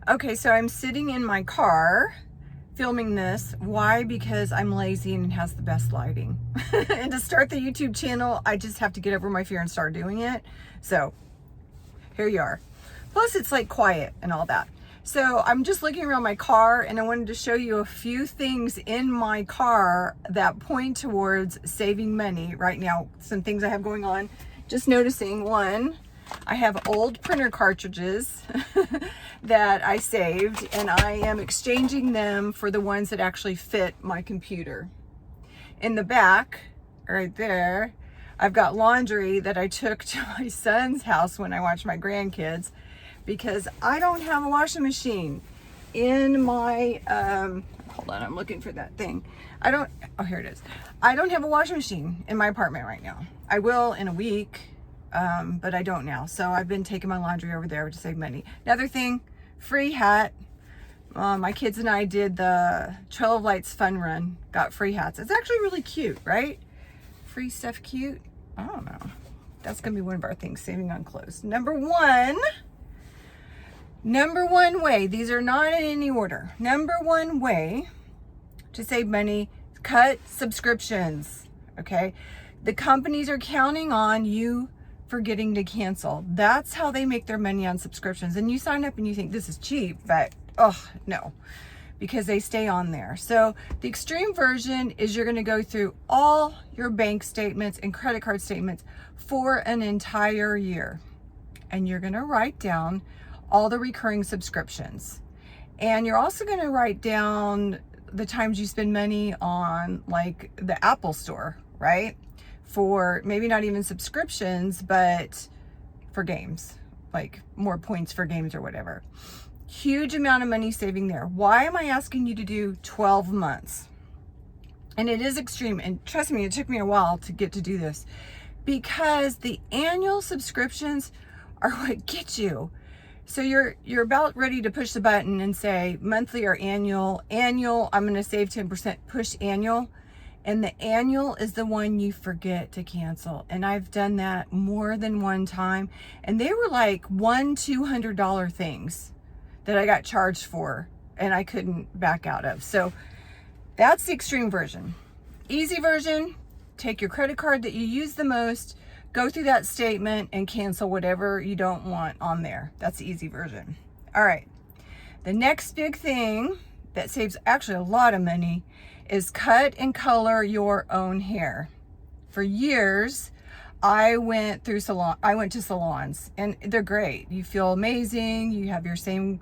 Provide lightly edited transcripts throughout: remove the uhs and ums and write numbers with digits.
Okay, so I'm sitting in my car filming this. Why? Because I'm lazy and it has the best lighting. And to start the YouTube channel, I just have to get over my fear and start doing it. So here you are. Plus it's like quiet and all that. So I'm just looking around my car and I wanted to show you a few things in my car that point towards saving money right now. Some things I have going on. Just noticing, one, I have old printer cartridges that I saved and I am exchanging them for the ones that actually fit my computer. In the back, right there, I've got laundry that I took to my son's house when I watched my grandkids because I don't have a washing machine in my, hold on, I'm looking for that thing. Oh, here it is. I don't have a washing machine in my apartment right now. I will in a week. But I don't now. So I've been taking my laundry over there to save money. Another thing, free hat. My kids and I did the Trail of Lights fun run, got free hats. It's actually really cute, right? Free stuff cute? I don't know. That's going to be one of our things, saving on clothes. Number one way, these are not in any order. Number one way to save money, cut subscriptions, okay? The companies are counting on you forgetting to cancel. That's how they make their money on subscriptions. And you sign up and you think this is cheap, but oh no, because they stay on there. So the extreme version is you're going to go through all your bank statements and credit card statements for an entire year. And you're going to write down all the recurring subscriptions. And you're also going to write down the times you spend money on like the Apple store, right? For maybe not even subscriptions, but for games, like more points for games or whatever. Huge amount of money saving there. Why am I asking you to do 12 months? And it is extreme. And trust me, it took me a while to get to do this because the annual subscriptions are what get you. So you're about ready to push the button and say monthly or annual. Annual, I'm going to save 10%, push annual. And the annual is the one you forget to cancel. And I've done that more than one time. And they were like $200 things that I got charged for and I couldn't back out of. So that's the extreme version. Easy version, take your credit card that you use the most, go through that statement and cancel whatever you don't want on there. That's the easy version. All right. The next big thing that saves actually a lot of money is cut and color your own hair. For years, I went to salons and they're great. You feel amazing. You have your same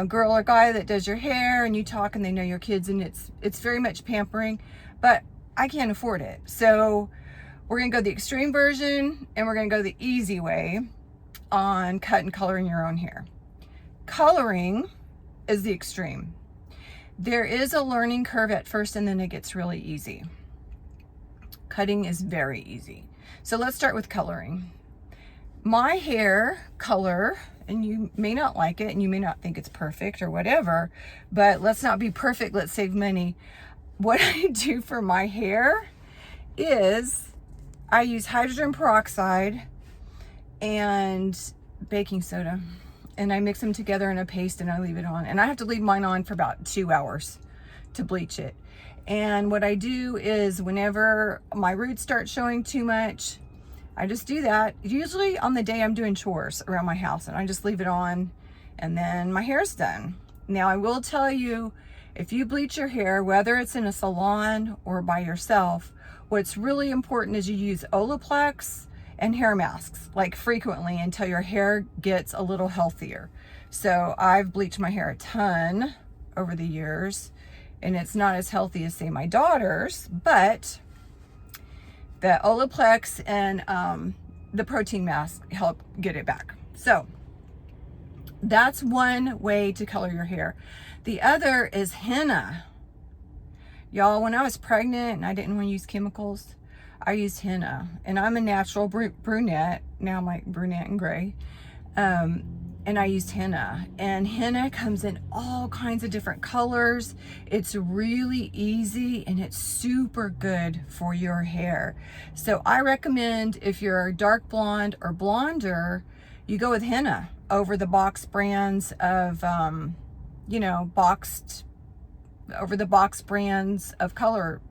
girl or guy that does your hair and you talk and they know your kids and it's very much pampering, but I can't afford it. So we're going to go the extreme version and we're going to go the easy way on cut and coloring your own hair. Coloring is the extreme. There is a learning curve at first and then it gets really easy. Cutting is very easy. So let's start with coloring. My hair color, and you may not like it and you may not think it's perfect or whatever, but let's not be perfect, let's save money. What I do for my hair is I use hydrogen peroxide and baking soda. And I mix them together in a paste and I leave it on. And I have to leave mine on for about 2 hours to bleach it. And what I do is whenever my roots start showing too much, I just do that. Usually on the day I'm doing chores around my house and I just leave it on and then my hair's done. Now I will tell you, if you bleach your hair, whether it's in a salon or by yourself, what's really important is you use Olaplex and hair masks like frequently until your hair gets a little healthier. So I've bleached my hair a ton over the years and it's not as healthy as say my daughter's, but the Olaplex and the protein mask help get it back. So that's one way to color your hair. The other is henna. Y'all, when I was pregnant and I didn't want to use chemicals, I used henna, and I'm a natural brunette. Now I'm like brunette and gray. And I used henna, and henna comes in all kinds of different colors. It's really easy and it's super good for your hair. So I recommend if you're dark blonde or blonder, you go with henna over the box brands of, over the box brands of color.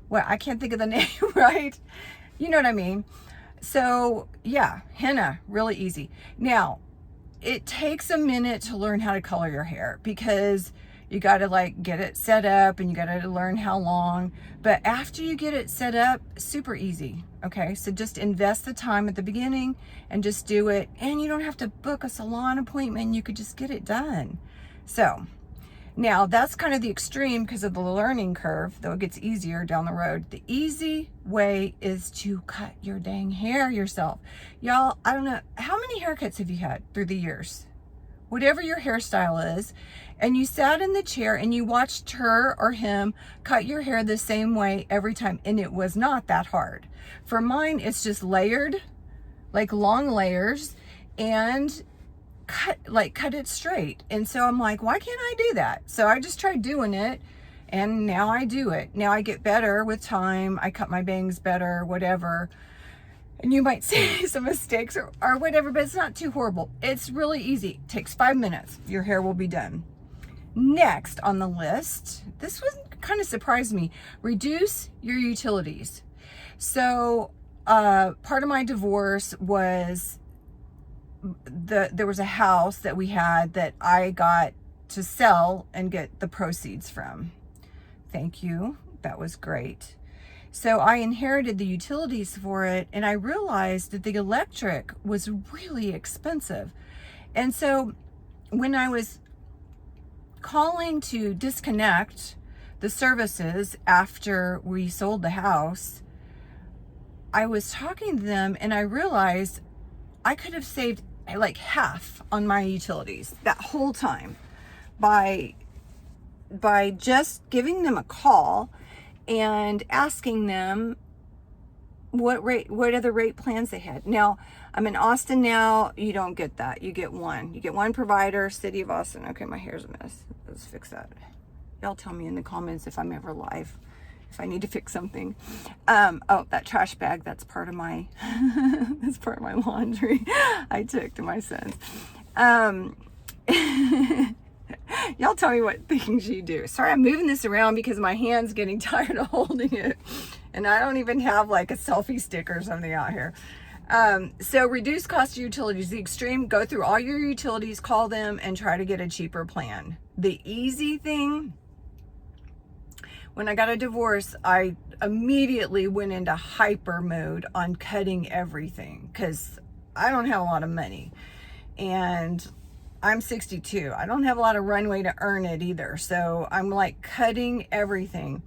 Well, I can't think of the name, right? You know what I mean? So yeah, henna, really easy. Now, it takes a minute to learn how to color your hair because you got to like get it set up and you got to learn how long. But after you get it set up, super easy. Okay, so just invest the time at the beginning and just do it. And you don't have to book a salon appointment. You could just get it done. So now that's kind of the extreme because of the learning curve, though it gets easier down the road. The easy way is to cut your dang hair yourself. Y'all, I don't know, how many haircuts have you had through the years? Whatever your hairstyle is, and you sat in the chair and you watched her or him cut your hair the same way every time, and it was not that hard. For mine, it's just layered, like long layers, and cut it straight. And so I'm like, why can't I do that? So I just tried doing it, and now I do it. Now I get better with time. I cut my bangs better, whatever. And you might see some mistakes or whatever, but it's not too horrible. It's really easy. It takes 5 minutes. Your hair will be done. Next on the list, this one kind of surprised me. Reduce your utilities. So part of my divorce was there was a house that we had that I got to sell and get the proceeds from. Thank you. That was great. So I inherited the utilities for it, and I realized that the electric was really expensive. And so when I was calling to disconnect the services after we sold the house, I was talking to them and I realized I could have saved like half on my utilities that whole time by just giving them a call and asking them what other rate plans they had. Now, I'm in Austin now. You don't get that. You get one provider, City of Austin. Okay, my hair's a mess. Let's fix that. Y'all tell me in the comments if I'm ever live, if I need to fix something. Oh, that trash bag, that's part of my that's part of my laundry I took to my sons. Y'all tell me what things you do. Sorry, I'm moving this around because my hand's getting tired of holding it. And I don't even have like a selfie stick or something out here. So reduce cost of utilities. The extreme, go through all your utilities, call them, and try to get a cheaper plan. The easy thing, when I got a divorce, I immediately went into hyper mode on cutting everything because I don't have a lot of money. And I'm 62. I don't have a lot of runway to earn it either. So I'm like cutting everything.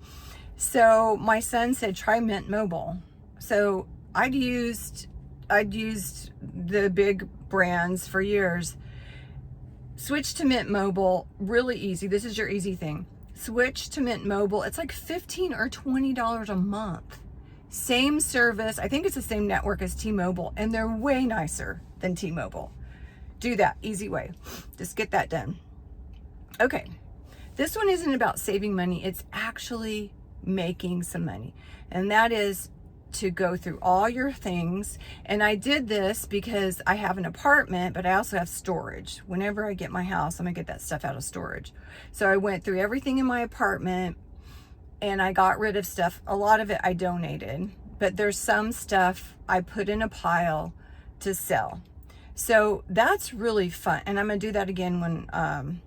So my son said, try Mint Mobile. So I'd used the big brands for years. Switch to Mint Mobile, really easy. This is your easy thing. Switch to Mint Mobile. It's like $15 or $20 a month. Same service. I think it's the same network as T-Mobile, and they're way nicer than T-Mobile. Do that, easy way. Just get that done. Okay, this one isn't about saving money. It's actually making some money. And that is to go through all your things. And I did this because I have an apartment, but I also have storage. Whenever I get my house, I'm gonna get that stuff out of storage. So I went through everything in my apartment and I got rid of stuff. A lot of it I donated, but there's some stuff I put in a pile to sell. So that's really fun. And I'm gonna do that again when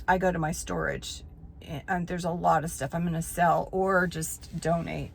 I go to my storage. And there's a lot of stuff I'm gonna sell or just donate.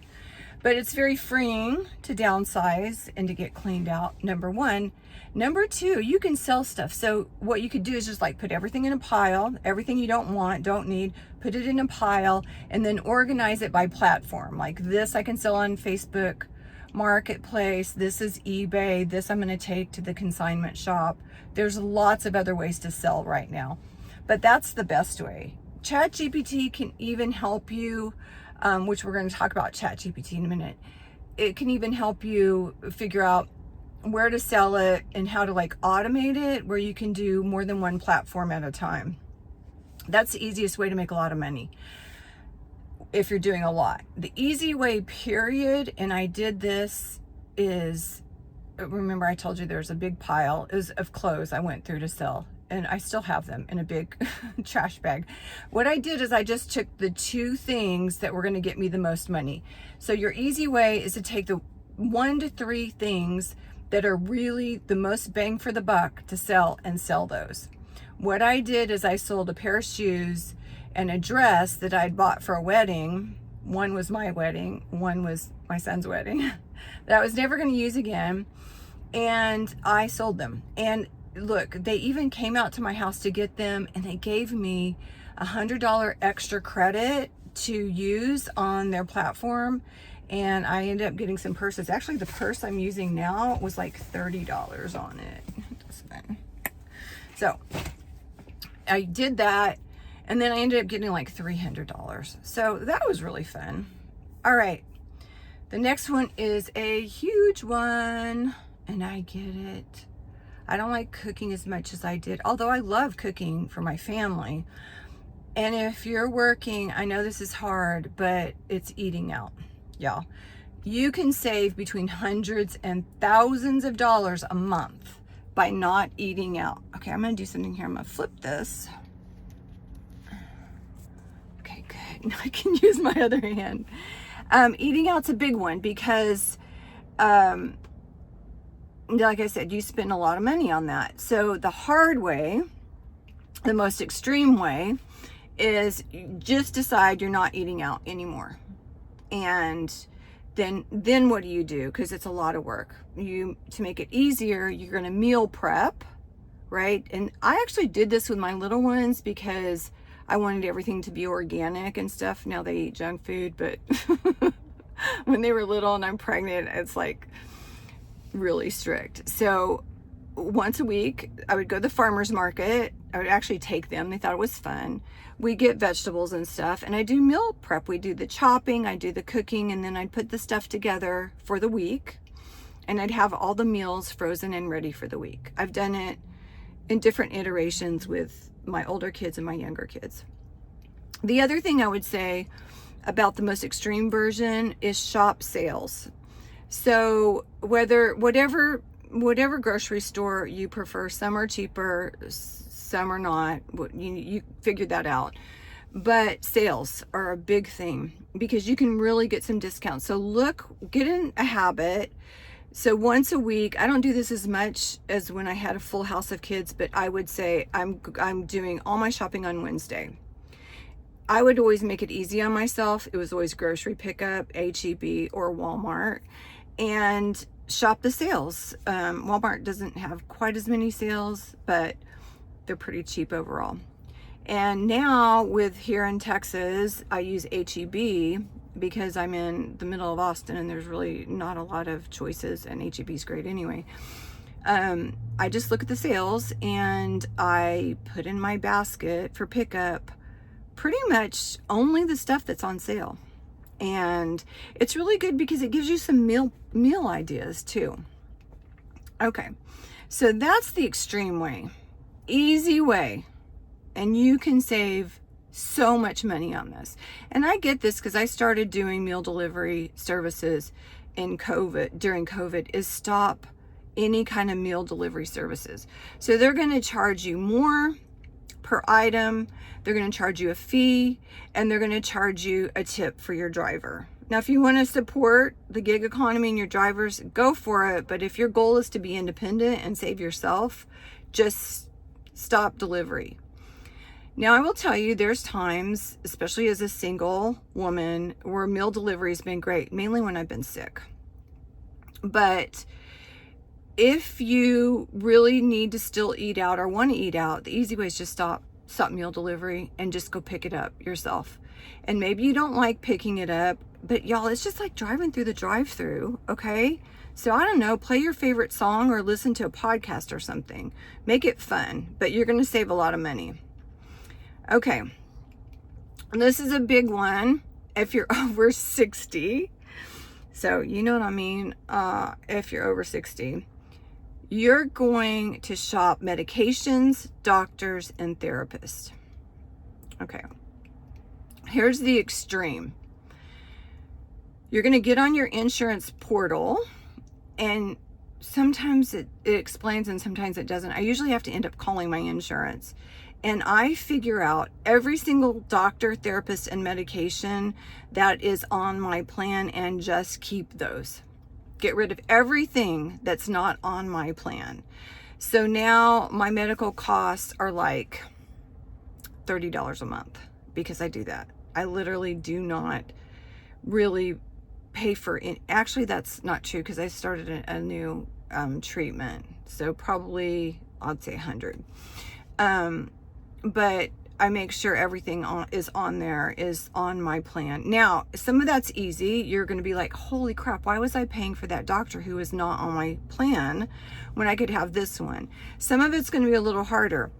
But it's very freeing to downsize and to get cleaned out, number one. Number two, you can sell stuff. So what you could do is just like put everything in a pile, everything you don't want, don't need, put it in a pile, and then organize it by platform. Like this I can sell on Facebook Marketplace, this is eBay, this I'm gonna take to the consignment shop. There's lots of other ways to sell right now, but that's the best way. ChatGPT can even help you, which we're going to talk about ChatGPT in a minute. It can even help you figure out where to sell it and how to like automate it, where you can do more than one platform at a time. That's the easiest way to make a lot of money if you're doing a lot. The easy way, period, and I did this, is remember I told you there's a big pile of clothes I went through to sell, and I still have them in a big trash bag. What I did is I just took the 2 things that were going to get me the most money. So your easy way is to take the 1 to 3 things that are really the most bang for the buck to sell, and sell those. What I did is I sold a pair of shoes and a dress that I'd bought for a wedding. One was my wedding, one was my son's wedding, that I was never going to use again. And I sold them. And look, they even came out to my house to get them, and they gave me $100 extra credit to use on their platform. And I ended up getting some purses. Actually, the purse I'm using now was like $30 on it. So I did that, and then I ended up getting like $300. So that was really fun. All right. The next one is a huge one, and I get it. I don't like cooking as much as I did, although I love cooking for my family. And if you're working, I know this is hard, but it's eating out. Y'all, you can save between hundreds and thousands of dollars a month by not eating out. Okay, I'm gonna do something here. I'm gonna flip this. Okay, good. Now I can use my other hand. Eating out's a big one because, like I said, you spend a lot of money on that. So the hard way, the most extreme way, is just decide you're not eating out anymore. And then what do you do? Because it's a lot of work. To make it easier, you're going to meal prep, right? And I actually did this with my little ones because I wanted everything to be organic and stuff. Now they eat junk food, but when they were little and I'm pregnant, it's like really strict. So once a week, I would go to the farmer's market. I would actually take them. They thought it was fun. We get vegetables and stuff, and I do meal prep. We do the chopping, I do the cooking, and then I'd put the stuff together for the week, and I'd have all the meals frozen and ready for the week. I've done it in different iterations with my older kids and my younger kids. The other thing I would say about the most extreme version is shop sales. So whatever grocery store you prefer, some are cheaper, some are not. You figured that out. But sales are a big thing because you can really get some discounts. So get in a habit. So once a week, I don't do this as much as when I had a full house of kids, but I would say I'm doing all my shopping on Wednesday. I would always make it easy on myself. It was always grocery pickup, H-E-B, or Walmart, and shop the sales. Walmart doesn't have quite as many sales, but they're pretty cheap overall. And now here in Texas, I use H-E-B because I'm in the middle of Austin and there's really not a lot of choices, and H-E-B is great anyway. I just look at the sales and I put in my basket for pickup pretty much only the stuff that's on sale. And it's really good because it gives you some meal ideas too. Okay, so that's the extreme way. Easy way, and you can save so much money on this. And I get this because I started doing meal delivery services during COVID, is stop any kind of meal delivery services. So they're going to charge you more per item, they're going to charge you a fee, and they're going to charge you a tip for your driver. Now, if you want to support the gig economy and your drivers, go for it. But if your goal is to be independent and save yourself, just stop delivery. Now, I will tell you, there's times, especially as a single woman, where meal delivery has been great, mainly when I've been sick. But if you really need to still eat out or want to eat out, the easy way is just stop meal delivery and just go pick it up yourself. And maybe you don't like picking it up, but y'all, it's just like driving through the drive-thru, okay? So I don't know, play your favorite song or listen to a podcast or something. Make it fun, but you're going to save a lot of money. Okay, this is a big one if you're over 60. So you know what I mean, if you're over 60. You're going to shop medications, doctors, and therapists. Okay, here's the extreme. You're going to get on your insurance portal, and sometimes it explains and sometimes it doesn't. I usually have to end up calling my insurance. And I figure out every single doctor, therapist, and medication that is on my plan and just keep those. Get rid of everything that's not on my plan. So now my medical costs are like $30 a month because I do that. I literally do not really pay for it. Actually, that's not true because I started a new treatment. So probably I'd say 100. But I make sure everything is on there, is on my plan. Now, some of that's easy. You're going to be like, holy crap, why was I paying for that doctor who is not on my plan when I could have this one? Some of it's going to be a little harder.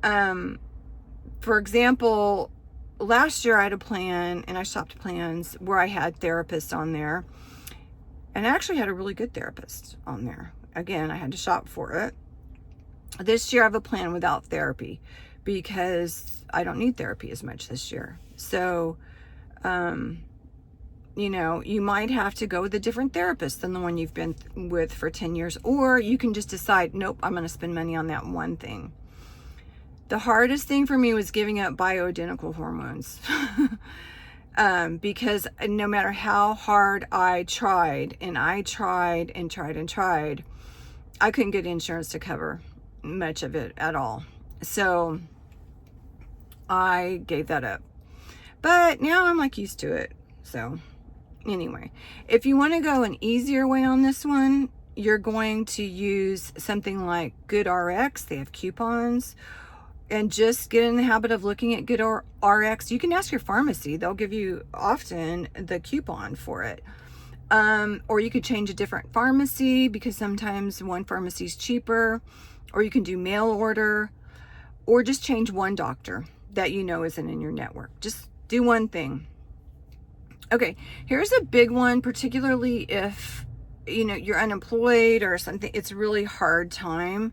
For example, last year I had a plan and I shopped plans where I had therapists on there. And I actually had a really good therapist on there. Again, I had to shop for it. This year I have a plan without therapy, because I don't need therapy as much this year. So, you know, you might have to go with a different therapist than the one you've been with for 10 years, or you can just decide, nope, I'm going to spend money on that one thing. The hardest thing for me was giving up bioidentical hormones. Because no matter how hard I tried, and I tried and tried and tried, I couldn't get insurance to cover much of it at all. So I gave that up. But now I'm like used to it. So anyway, if you want to go an easier way on this one, you're going to use something like GoodRx. They have coupons. And just get in the habit of looking at GoodRx. You can ask your pharmacy. They'll give you often the coupon for it. Or you could change a different pharmacy, because sometimes one pharmacy is cheaper. Or you can do mail order. Or just change one doctor that you know isn't in your network. Just do one thing. Okay, here's a big one, particularly if, you know, you're unemployed or something. It's a really hard time.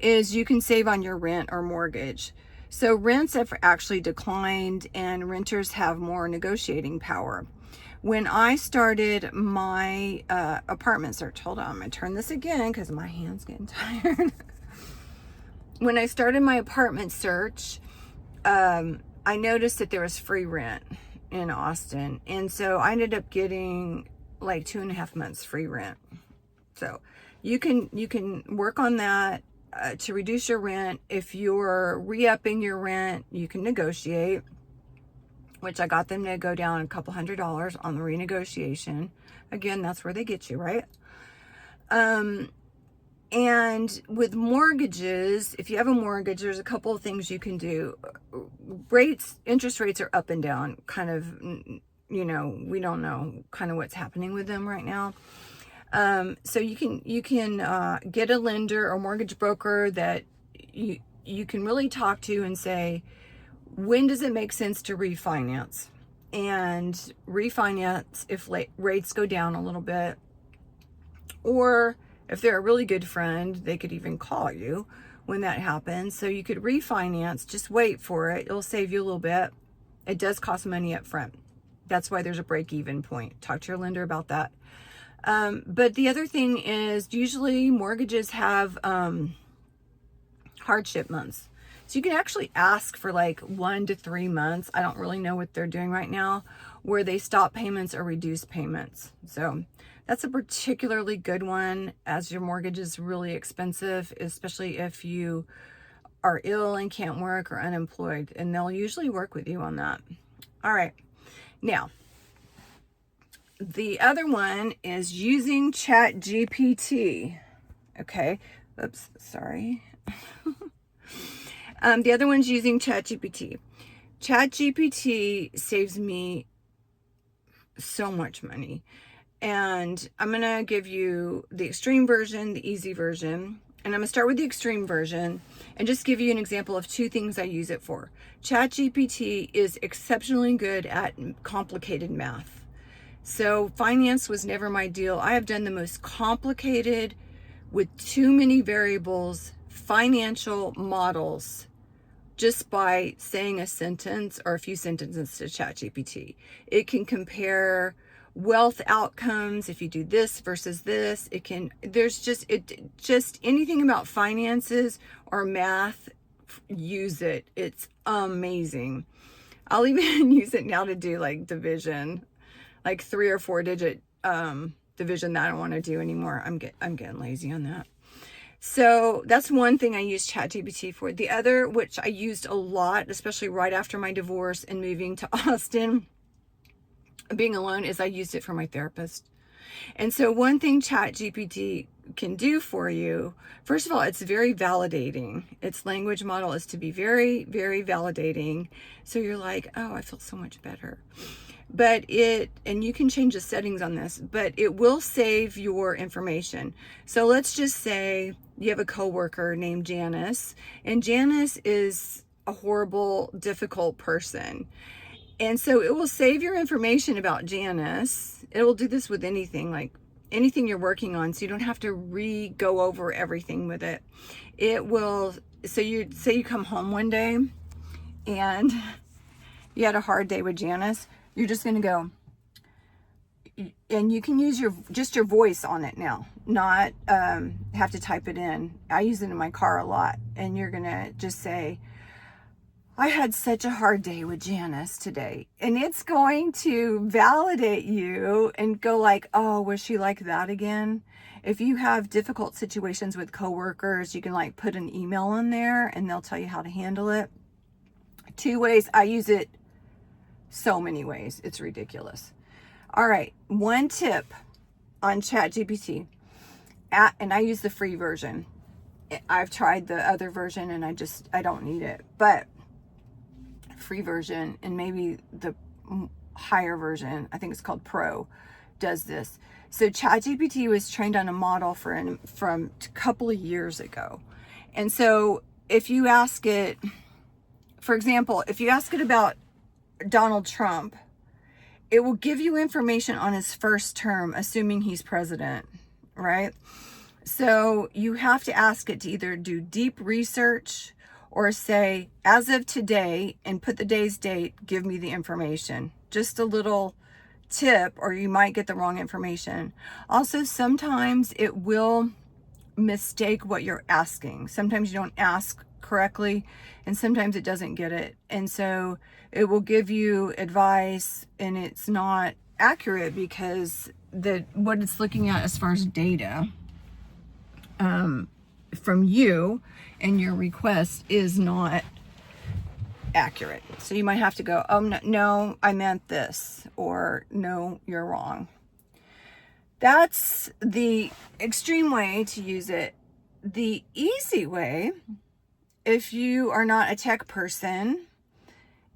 Is you can save on your rent or mortgage. So rents have actually declined and renters have more negotiating power. When I started my apartment search, hold on, I'm gonna turn this again because my hand's getting tired. When I started my apartment search, I noticed that there was free rent in Austin. And so I ended up getting like 2.5 months free rent. So you can work on that. To reduce your rent. If you're re-upping your rent, you can negotiate, which I got them to go down a couple $100 on the renegotiation. Again, that's where they get you, right? And with mortgages, if you have a mortgage, there's a couple of things you can do. Interest rates are up and down, kind of, you know, we don't know kind of what's happening with them right now. So you can get a lender or mortgage broker that you can really talk to and say, when does it make sense to refinance? And refinance if rates go down a little bit, or if they're a really good friend, they could even call you when that happens. So you could refinance, just wait for it. It'll save you a little bit. It does cost money up front. That's why there's a break-even point. Talk to your lender about that. But the other thing is, usually mortgages have hardship months. So you can actually ask for like 1 to 3 months. I don't really know what they're doing right now, where they stop payments or reduce payments. So that's a particularly good one, as your mortgage is really expensive, especially if you are ill and can't work or unemployed, and they'll usually work with you on that. All right. Now, the other one is using ChatGPT. Okay. Oops, sorry. The other one's using ChatGPT. ChatGPT saves me so much money. And I'm going to give you the extreme version, the easy version. And I'm going to start with the extreme version and just give you an example of 2 things I use it for. ChatGPT is exceptionally good at complicated math. So finance was never my deal. I have done the most complicated, with too many variables, financial models, just by saying a sentence or a few sentences to ChatGPT. It can compare wealth outcomes. If you do this versus this, it can, there's just anything about finances or math, use it. It's amazing. I'll even use it now to do like division, like 3 or 4 digit division that I don't want to do anymore. I'm getting lazy on that. So that's one thing I use ChatGPT for. The other, which I used a lot, especially right after my divorce and moving to Austin, being alone, is I used it for my therapist. And so one thing ChatGPT can do for you, first of all, it's very validating. Its language model is to be very, very validating. So you're like, oh, I feel so much better. But and you can change the settings on this, but it will save your information. So let's just say you have a coworker named Janice, and Janice is a horrible, difficult person. And so it will save your information about Janice. It will do this with anything, like anything you're working on, so you don't have to go over everything with it. It will, so you say you come home one day and you had a hard day with Janice. You're just going to go, and you can use just your voice on it now, not have to type it in. I use it in my car a lot. And you're going to just say, I had such a hard day with Janice today. And it's going to validate you and go like, oh, was she like that again? If you have difficult situations with coworkers, you can like put an email in there and they'll tell you how to handle it. 2 ways. I use it so many ways. It's ridiculous. All right. One tip on ChatGPT, and I use the free version. I've tried the other version and I don't need it, but free version and maybe the higher version, I think it's called Pro, does this. So ChatGPT was trained on a model from a couple of years ago. And so if you ask it, for example, if you ask it about Donald Trump, it will give you information on his first term, assuming he's president, right? So you have to ask it to either do deep research or say, as of today, and put the day's date, give me the information. Just a little tip, or you might get the wrong information. Also, sometimes it will mistake what you're asking. Sometimes you don't ask correctly, and sometimes it doesn't get it. And so it will give you advice and it's not accurate because what it's looking at as far as data from you and your request is not accurate. So you might have to go, oh, no, I meant this, or no, you're wrong. That's the extreme way to use it. The easy way, if you are not a tech person,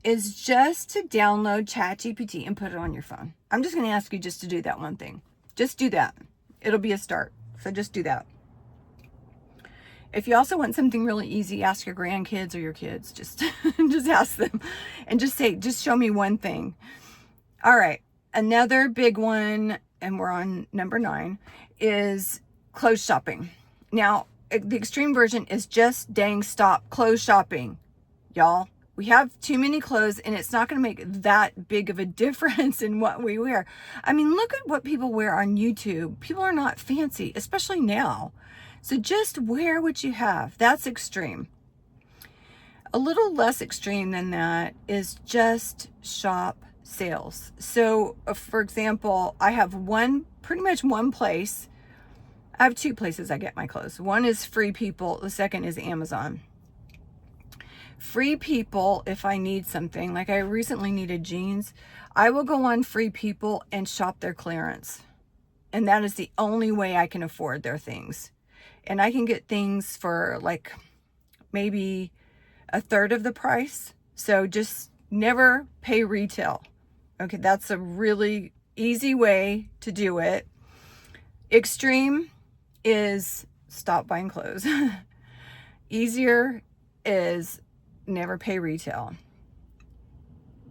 is just to download ChatGPT and put it on your phone. I'm just going to ask you just to do that one thing. Just do that. It'll be a start. So just do that. If you also want something really easy, ask your grandkids or your kids. Just ask them and just say, just show me one thing. All right. Another big one, and we're on number 9, is clothes shopping. Now, the extreme version is just dang stop clothes shopping, y'all. We have too many clothes and it's not going to make that big of a difference in what we wear. I mean, look at what people wear on YouTube. People are not fancy, especially now. So just wear what you have. That's extreme. A little less extreme than that is just shop sales. So for example, I have pretty much one place. I have 2 places I get my clothes. One is Free People. The second is Amazon. Free People, if I need something, like I recently needed jeans, I will go on Free People and shop their clearance. And that is the only way I can afford their things. And I can get things for like maybe a third of the price. So just never pay retail. Okay, that's a really easy way to do it. Extreme is stop buying clothes. Easier is never pay retail.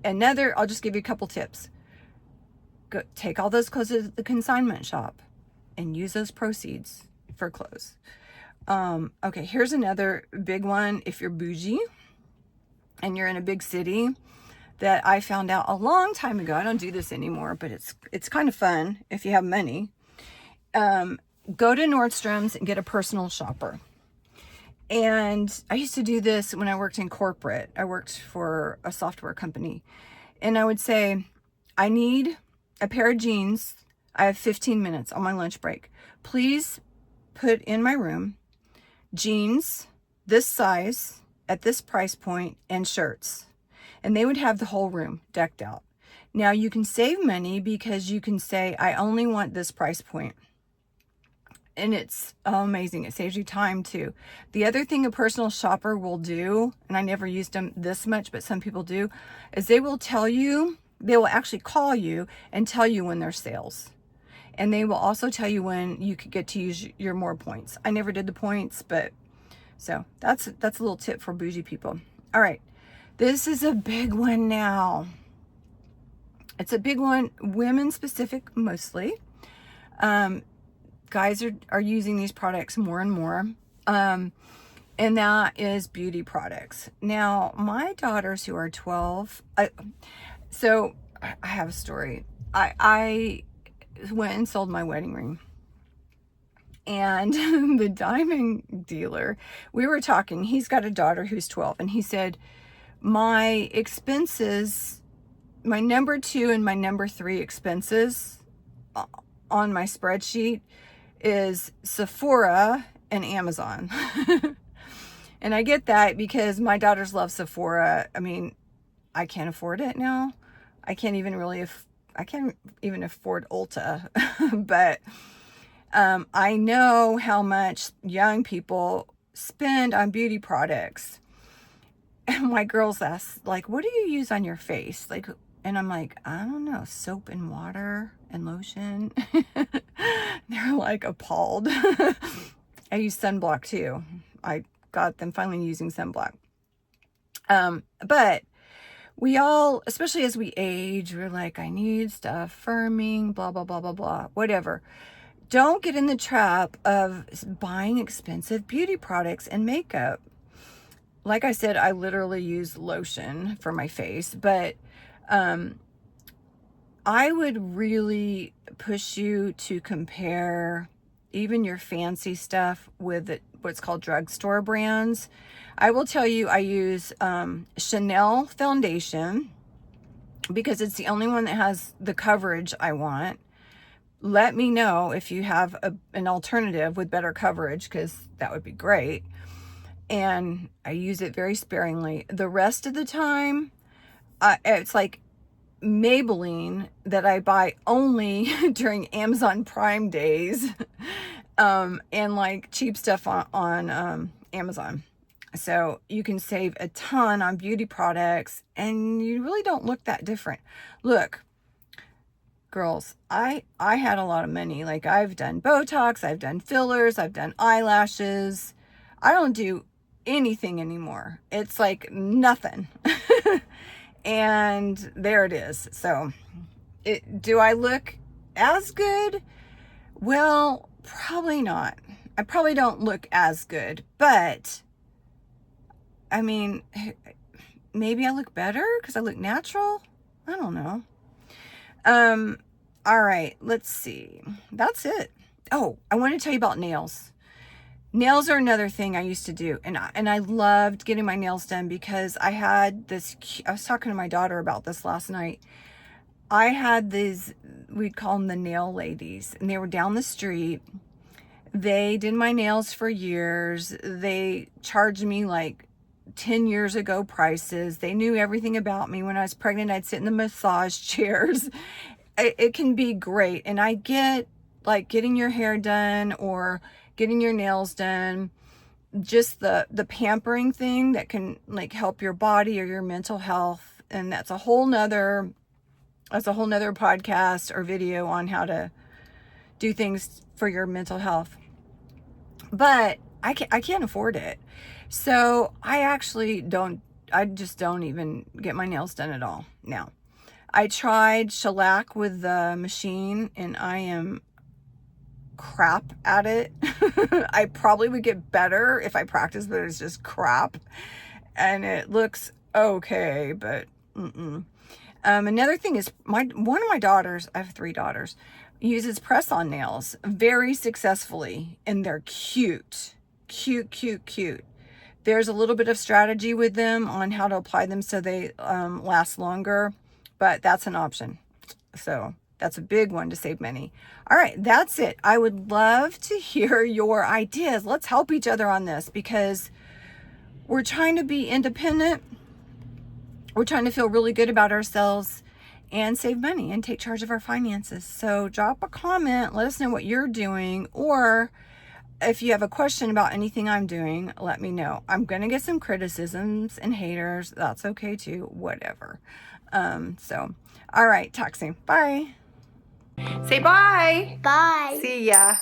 I'll just give you a couple tips. Go take all those clothes to the consignment shop and use those proceeds for clothes. Okay, here's another big one. If you're bougie and you're in a big city, that I found out a long time ago. I don't do this anymore, but it's kind of fun if you have money. Go to Nordstrom's and get a personal shopper. And I used to do this when I worked in corporate. I worked for a software company. And I would say, I need a pair of jeans. I have 15 minutes on my lunch break. Please put in my room jeans, this size, at this price point, and shirts. And they would have the whole room decked out. Now you can save money because you can say, I only want this price point. And it's amazing. It saves you time too. The other thing a personal shopper will do, and I never used them this much, but some people do, is they will actually call you and tell you when there's sales. And they will also tell you when you could get to use your more points. I never did the points, but so that's a little tip for bougie people. All right. This is a big one now. It's a big one, women specific mostly. Guys are using these products more and more. And that is beauty products. Now, my daughters who are 12, so I have a story. I went and sold my wedding ring. And the diamond dealer, we were talking, he's got a daughter who's 12, and he said, my expenses, my number 2 and my number 3 expenses on my spreadsheet is Sephora and Amazon. And I get that because my daughters love Sephora. I mean, I can't afford it now. I can't even afford Ulta. But I know how much young people spend on beauty products. And my girls ask, like, what do you use on your face? Like, and I'm like, I don't know, soap and water and lotion. They're like appalled. I use sunblock too. I got them finally using sunblock. But we all, especially as we age, we're like, I need stuff, firming, blah, blah, blah, blah, blah, whatever. Don't get in the trap of buying expensive beauty products and makeup. Like I said, I literally use lotion for my face, but I would really push you to compare even your fancy stuff with what's called drugstore brands. I will tell you, I use Chanel foundation because it's the only one that has the coverage I want. Let me know if you have an alternative with better coverage, because that would be great. And I use it very sparingly. The rest of the time, it's like Maybelline that I buy only during Amazon Prime days, and like cheap stuff on Amazon. So you can save a ton on beauty products, and you really don't look that different. Look, girls, I had a lot of money. Like, I've done Botox, I've done fillers, I've done eyelashes. I don't do anything anymore. It's like nothing. And there it is. So do I look as good? Well, probably not. I probably don't look as good, but I mean, maybe I look better because I look natural. I don't know. All right, let's see. That's it. Oh, I want to tell you about nails. Nails are another thing I used to do, and I loved getting my nails done because I had this, I was talking to my daughter about this last night. I had these, we'd call them the nail ladies, and they were down the street. They did my nails for years. They charged me like 10 years ago prices. They knew everything about me. When I was pregnant, I'd sit in the massage chairs. It can be great. And I get like getting your hair done or getting your nails done, just the pampering thing that can like help your body or your mental health. And that's a whole nother podcast or video on how to do things for your mental health. But I can't afford it. So I just don't even get my nails done at all now. I tried shellac with the machine, and I am crap at it. I probably would get better if I practiced, but it's just crap. And it looks okay, but Another thing is one of my daughters, I have 3 daughters, uses press-on nails very successfully, and they're cute. There's a little bit of strategy with them on how to apply them so they last longer, but that's an option. So that's a big one to save money. All right, that's it. I would love to hear your ideas. Let's help each other on this, because we're trying to be independent. We're trying to feel really good about ourselves and save money and take charge of our finances. So drop a comment. Let us know what you're doing, or if you have a question about anything I'm doing, let me know. I'm going to get some criticisms and haters. That's okay too. Whatever. All right. Talk soon. Bye. Say bye. Bye. See ya.